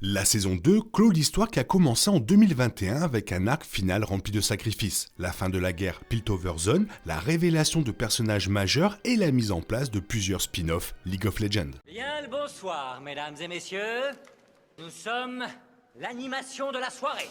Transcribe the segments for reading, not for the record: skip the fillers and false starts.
La saison 2 clôt l'histoire qui a commencé en 2021 avec un arc final rempli de sacrifices, la fin de la guerre Piltover Zone, la révélation de personnages majeurs et la mise en place de plusieurs spin-offs League of Legends. Bien le bonsoir, mesdames et messieurs. Nous sommes l'animation de la soirée.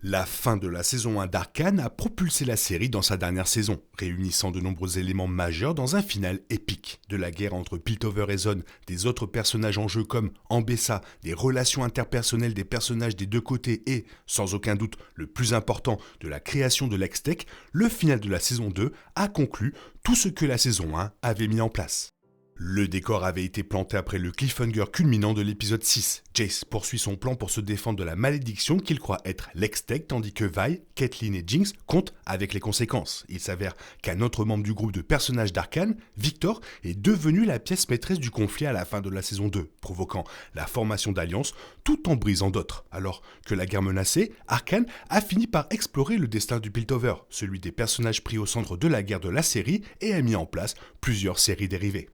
La fin de la saison 1 d'Arcane a propulsé la série dans sa dernière saison, réunissant de nombreux éléments majeurs dans un final épique. De la guerre entre Piltover et Zone, des autres personnages en jeu comme Ambessa, des relations interpersonnelles des personnages des deux côtés et, sans aucun doute, le plus important, de la création de l'Hextech, le final de la saison 2 a conclu tout ce que la saison 1 avait mis en place. Le décor avait été planté après le cliffhanger culminant de l'épisode 6. Jace poursuit son plan pour se défendre de la malédiction qu'il croit être l'Hextech, tandis que Vi, Caitlyn et Jinx comptent avec les conséquences. Il s'avère qu'un autre membre du groupe de personnages d'Arcane, Victor, est devenu la pièce maîtresse du conflit à la fin de la saison 2, provoquant la formation d'alliances tout en brisant d'autres. Alors que la guerre menaçait, Arcane a fini par explorer le destin du Piltover, celui des personnages pris au centre de la guerre de la série, et a mis en place plusieurs séries dérivées.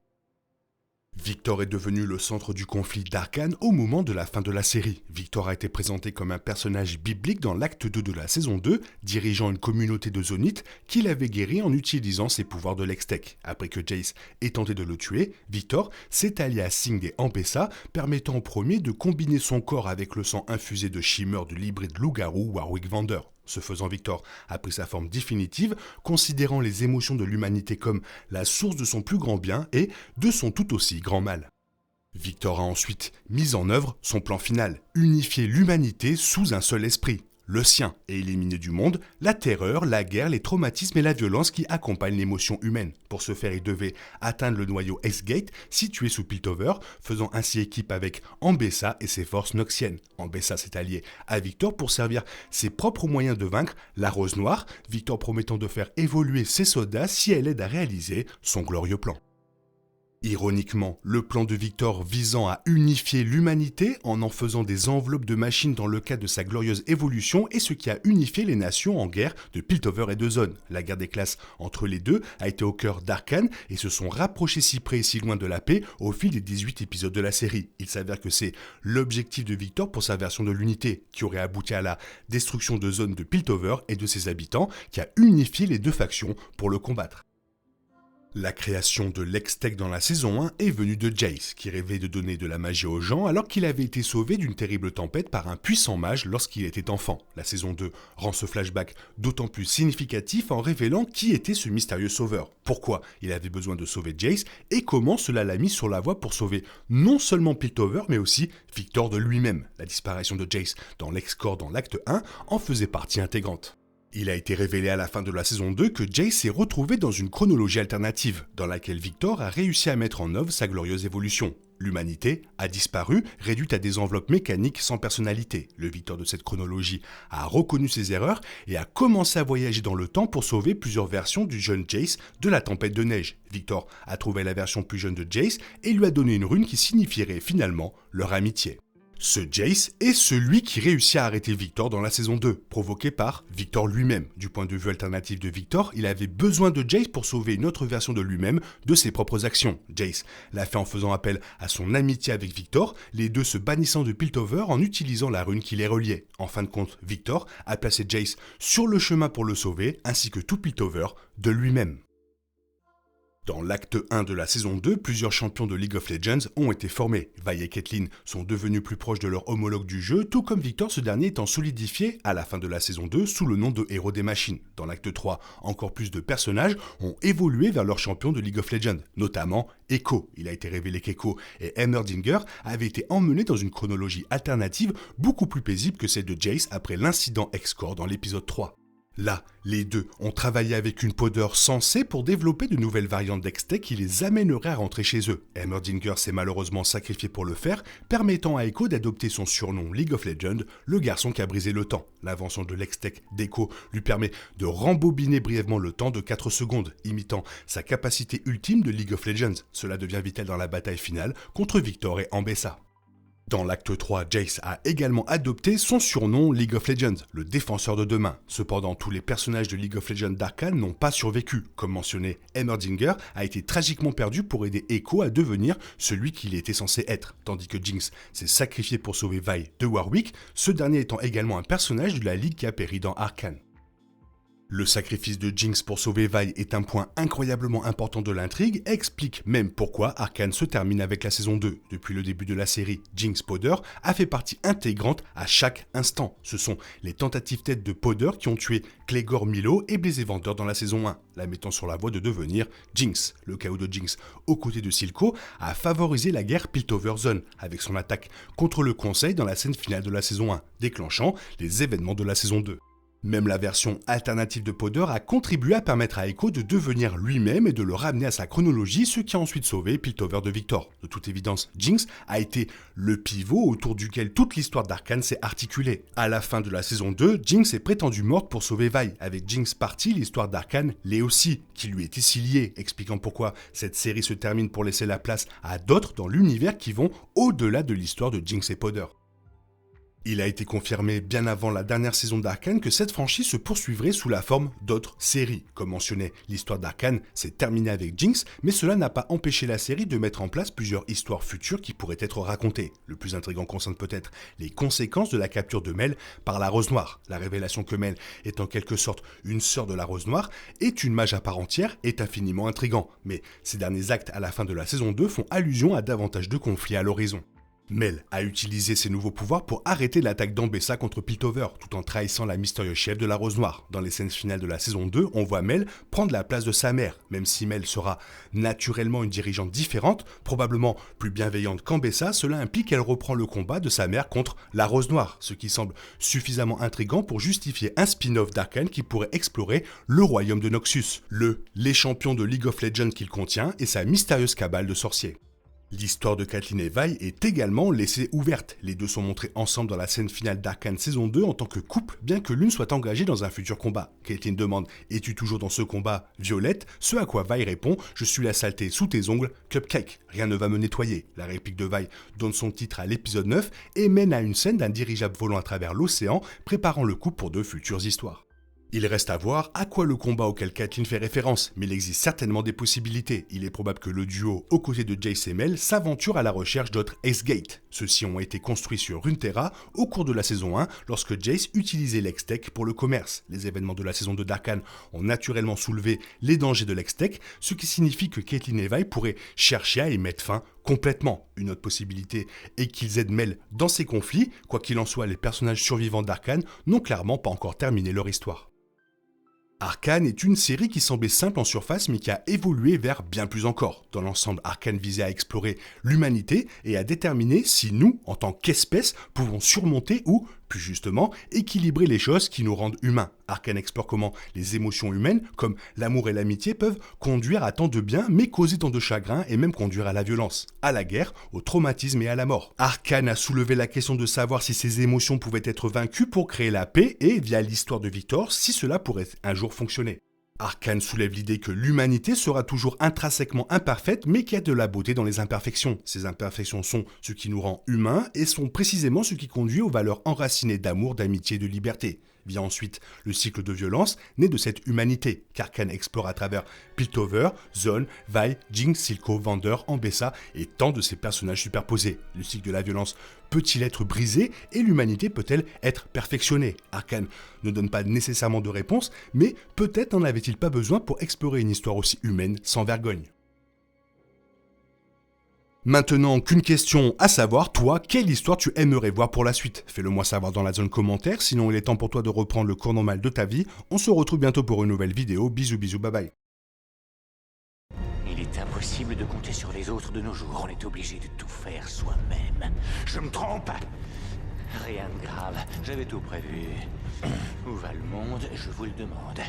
Victor est devenu le centre du conflit d'Arcane au moment de la fin de la série. Victor a été présenté comme un personnage biblique dans l'acte 2 de la saison 2, dirigeant une communauté de Zonites qu'il avait guéri en utilisant ses pouvoirs de l'Hextech. Après que Jace ait tenté de le tuer, Victor s'est allié à Singed et Ambessa, permettant au premier de combiner son corps avec le sang infusé de Shimmer de l'hybride loup-garou Warwick Vander. Ce faisant, Victor a pris sa forme définitive, considérant les émotions de l'humanité comme la source de son plus grand bien et de son tout aussi grand mal. Victor a ensuite mis en œuvre son plan final, unifier l'humanité sous un seul esprit, le sien, et éliminer du monde la terreur, la guerre, les traumatismes et la violence qui accompagnent l'émotion humaine. Pour ce faire, il devait atteindre le noyau Hexgate, situé sous Piltover, faisant ainsi équipe avec Ambessa et ses forces noxiennes. Ambessa s'est allié à Victor pour servir ses propres moyens de vaincre la Rose Noire, Victor promettant de faire évoluer ses soldats si elle aide à réaliser son glorieux plan. Ironiquement, le plan de Victor visant à unifier l'humanité en faisant des enveloppes de machines dans le cadre de sa glorieuse évolution est ce qui a unifié les nations en guerre de Piltover et de Zone. La guerre des classes entre les deux a été au cœur d'Arcane et se sont rapprochés si près et si loin de la paix au fil des 18 épisodes de la série. Il s'avère que c'est l'objectif de Victor pour sa version de l'unité, qui aurait abouti à la destruction de Zone de Piltover et de ses habitants, qui a unifié les deux factions pour le combattre. La création de l'Hextech dans la saison 1 est venue de Jace, qui rêvait de donner de la magie aux gens alors qu'il avait été sauvé d'une terrible tempête par un puissant mage lorsqu'il était enfant. La saison 2 rend ce flashback d'autant plus significatif en révélant qui était ce mystérieux sauveur, pourquoi il avait besoin de sauver Jace et comment cela l'a mis sur la voie pour sauver non seulement Piltover mais aussi Victor de lui-même. La disparition de Jace dans l'Hexcore dans l'acte 1 en faisait partie intégrante. Il a été révélé à la fin de la saison 2 que Jace s'est retrouvé dans une chronologie alternative, dans laquelle Victor a réussi à mettre en œuvre sa glorieuse évolution. L'humanité a disparu, réduite à des enveloppes mécaniques sans personnalité. Le Victor de cette chronologie a reconnu ses erreurs et a commencé à voyager dans le temps pour sauver plusieurs versions du jeune Jace de la tempête de neige. Victor a trouvé la version plus jeune de Jace et lui a donné une rune qui signifierait finalement leur amitié. Ce Jace est celui qui réussit à arrêter Victor dans la saison 2, provoqué par Victor lui-même. Du point de vue alternatif de Victor, il avait besoin de Jace pour sauver une autre version de lui-même de ses propres actions. Jace l'a fait en faisant appel à son amitié avec Victor, les deux se bannissant de Piltover en utilisant la rune qui les reliait. En fin de compte, Victor a placé Jace sur le chemin pour le sauver, ainsi que tout Piltover de lui-même. Dans l'acte 1 de la saison 2, plusieurs champions de League of Legends ont été formés. Vi et Caitlyn sont devenus plus proches de leur homologue du jeu, tout comme Victor, ce dernier étant solidifié à la fin de la saison 2 sous le nom de héros des machines. Dans l'acte 3, encore plus de personnages ont évolué vers leurs champions de League of Legends, notamment Echo. Il a été révélé qu'Echo et Heimerdinger avaient été emmenés dans une chronologie alternative beaucoup plus paisible que celle de Jace après l'incident Hexcore dans l'épisode 3. Là, les deux ont travaillé avec une poudre sensée pour développer de nouvelles variantes d'Hextech qui les amèneraient à rentrer chez eux. Heimerdinger s'est malheureusement sacrifié pour le faire, permettant à Echo d'adopter son surnom League of Legends, le garçon qui a brisé le temps. L'invention de l'Hextech d'Echo lui permet de rembobiner brièvement le temps de 4 secondes, imitant sa capacité ultime de League of Legends. Cela devient vital dans la bataille finale contre Victor et Ambessa. Dans l'acte 3, Jace a également adopté son surnom League of Legends, le défenseur de demain. Cependant, tous les personnages de League of Legends d'Arcane n'ont pas survécu. Comme mentionné, Heimerdinger a été tragiquement perdu pour aider Echo à devenir celui qu'il était censé être, tandis que Jinx s'est sacrifié pour sauver Vi de Warwick, ce dernier étant également un personnage de la Ligue qui a péri dans Arcane. Le sacrifice de Jinx pour sauver Vi est un point incroyablement important de l'intrigue et explique même pourquoi Arcane se termine avec la saison 2. Depuis le début de la série, Jinx Powder a fait partie intégrante à chaque instant. Ce sont les tentatives têtes de Powder qui ont tué Clegor Milo et Blaze Evander dans la saison 1, la mettant sur la voie de devenir Jinx. Le chaos de Jinx aux côtés de Silco a favorisé la guerre Piltover Zone avec son attaque contre le Conseil dans la scène finale de la saison 1, déclenchant les événements de la saison 2. Même la version alternative de Powder a contribué à permettre à Echo de devenir lui-même et de le ramener à sa chronologie, ce qui a ensuite sauvé Piltover de Victor. De toute évidence, Jinx a été le pivot autour duquel toute l'histoire d'Arcane s'est articulée. À la fin de la saison 2, Jinx est prétendue morte pour sauver Vi. Avec Jinx partie, l'histoire d'Arcane l'est aussi, qui lui était si liée, expliquant pourquoi cette série se termine pour laisser la place à d'autres dans l'univers qui vont au-delà de l'histoire de Jinx et Powder. Il a été confirmé bien avant la dernière saison d'Arcane que cette franchise se poursuivrait sous la forme d'autres séries. Comme mentionné, l'histoire d'Arcane s'est terminée avec Jinx, mais cela n'a pas empêché la série de mettre en place plusieurs histoires futures qui pourraient être racontées. Le plus intriguant concerne peut-être les conséquences de la capture de Mel par la Rose Noire. La révélation que Mel est en quelque sorte une sœur de la Rose Noire est une mage à part entière est infiniment intriguant, mais ces derniers actes à la fin de la saison 2 font allusion à davantage de conflits à l'horizon. Mel a utilisé ses nouveaux pouvoirs pour arrêter l'attaque d'Ambessa contre Piltover, tout en trahissant la mystérieuse chef de la Rose Noire. Dans les scènes finales de la saison 2, on voit Mel prendre la place de sa mère. Même si Mel sera naturellement une dirigeante différente, probablement plus bienveillante qu'Ambessa, cela implique qu'elle reprend le combat de sa mère contre la Rose Noire, ce qui semble suffisamment intriguant pour justifier un spin-off d'Arcane qui pourrait explorer le royaume de Noxus, les champions de League of Legends qu'il contient et sa mystérieuse cabale de sorciers. L'histoire de Caitlyn et Vi est également laissée ouverte. Les deux sont montrés ensemble dans la scène finale d'Arcane saison 2 en tant que couple, bien que l'une soit engagée dans un futur combat. Caitlyn demande « Es-tu toujours dans ce combat, Violette ?» Ce à quoi Vi répond « Je suis la saleté sous tes ongles, Cupcake. Rien ne va me nettoyer. » La réplique de Vi donne son titre à l'épisode 9 et mène à une scène d'un dirigeable volant à travers l'océan, préparant le couple pour de futures histoires. Il reste à voir à quoi le combat auquel Caitlyn fait référence, mais il existe certainement des possibilités. Il est probable que le duo, aux côtés de Jace et Mel, s'aventure à la recherche d'autres Ace-Gate. Ceux-ci ont été construits sur Runeterra au cours de la saison 1, lorsque Jace utilisait l'Hextech pour le commerce. Les événements de la saison 2 d'Arcane ont naturellement soulevé les dangers de l'Hextech, ce qui signifie que Caitlyn et Vi pourraient chercher à y mettre fin complètement. Une autre possibilité est qu'ils aident Mel dans ses conflits. Quoi qu'il en soit, les personnages survivants d'Arcane n'ont clairement pas encore terminé leur histoire. Arcane est une série qui semblait simple en surface mais qui a évolué vers bien plus encore. Dans l'ensemble, Arcane visait à explorer l'humanité et à déterminer si nous, en tant qu'espèce, pouvons surmonter ou, plus justement, équilibrer les choses qui nous rendent humains. Arcane explore comment les émotions humaines, comme l'amour et l'amitié, peuvent conduire à tant de bien mais causer tant de chagrin et même conduire à la violence, à la guerre, au traumatisme et à la mort. Arcane a soulevé la question de savoir si ces émotions pouvaient être vaincues pour créer la paix et, via l'histoire de Victor, si cela pourrait un jour fonctionner. Arcane soulève l'idée que l'humanité sera toujours intrinsèquement imparfaite, mais qu'il y a de la beauté dans les imperfections. Ces imperfections sont ce qui nous rend humains et sont précisément ce qui conduit aux valeurs enracinées d'amour, d'amitié et de liberté. Vient ensuite le cycle de violence né de cette humanité, qu'Arcane explore à travers Piltover, Zone, Vi, Jinx, Silco, Vander, Ambessa et tant de ces personnages superposés. Le cycle de la violence peut-il être brisé et l'humanité peut-elle être perfectionnée? Arcane ne donne pas nécessairement de réponse, mais peut-être n'en avait-il pas besoin pour explorer une histoire aussi humaine sans vergogne. Maintenant qu'une question, à savoir, toi, quelle histoire tu aimerais voir pour la suite? Fais-le moi savoir dans la zone commentaire, sinon il est temps pour toi de reprendre le cours normal de ta vie. On se retrouve bientôt pour une nouvelle vidéo, bisous bisous, bye bye. Il est impossible de compter sur les autres de nos jours, on est obligé de tout faire soi-même. Je me trompe? Rien de grave, j'avais tout prévu. Où va le monde, je vous le demande.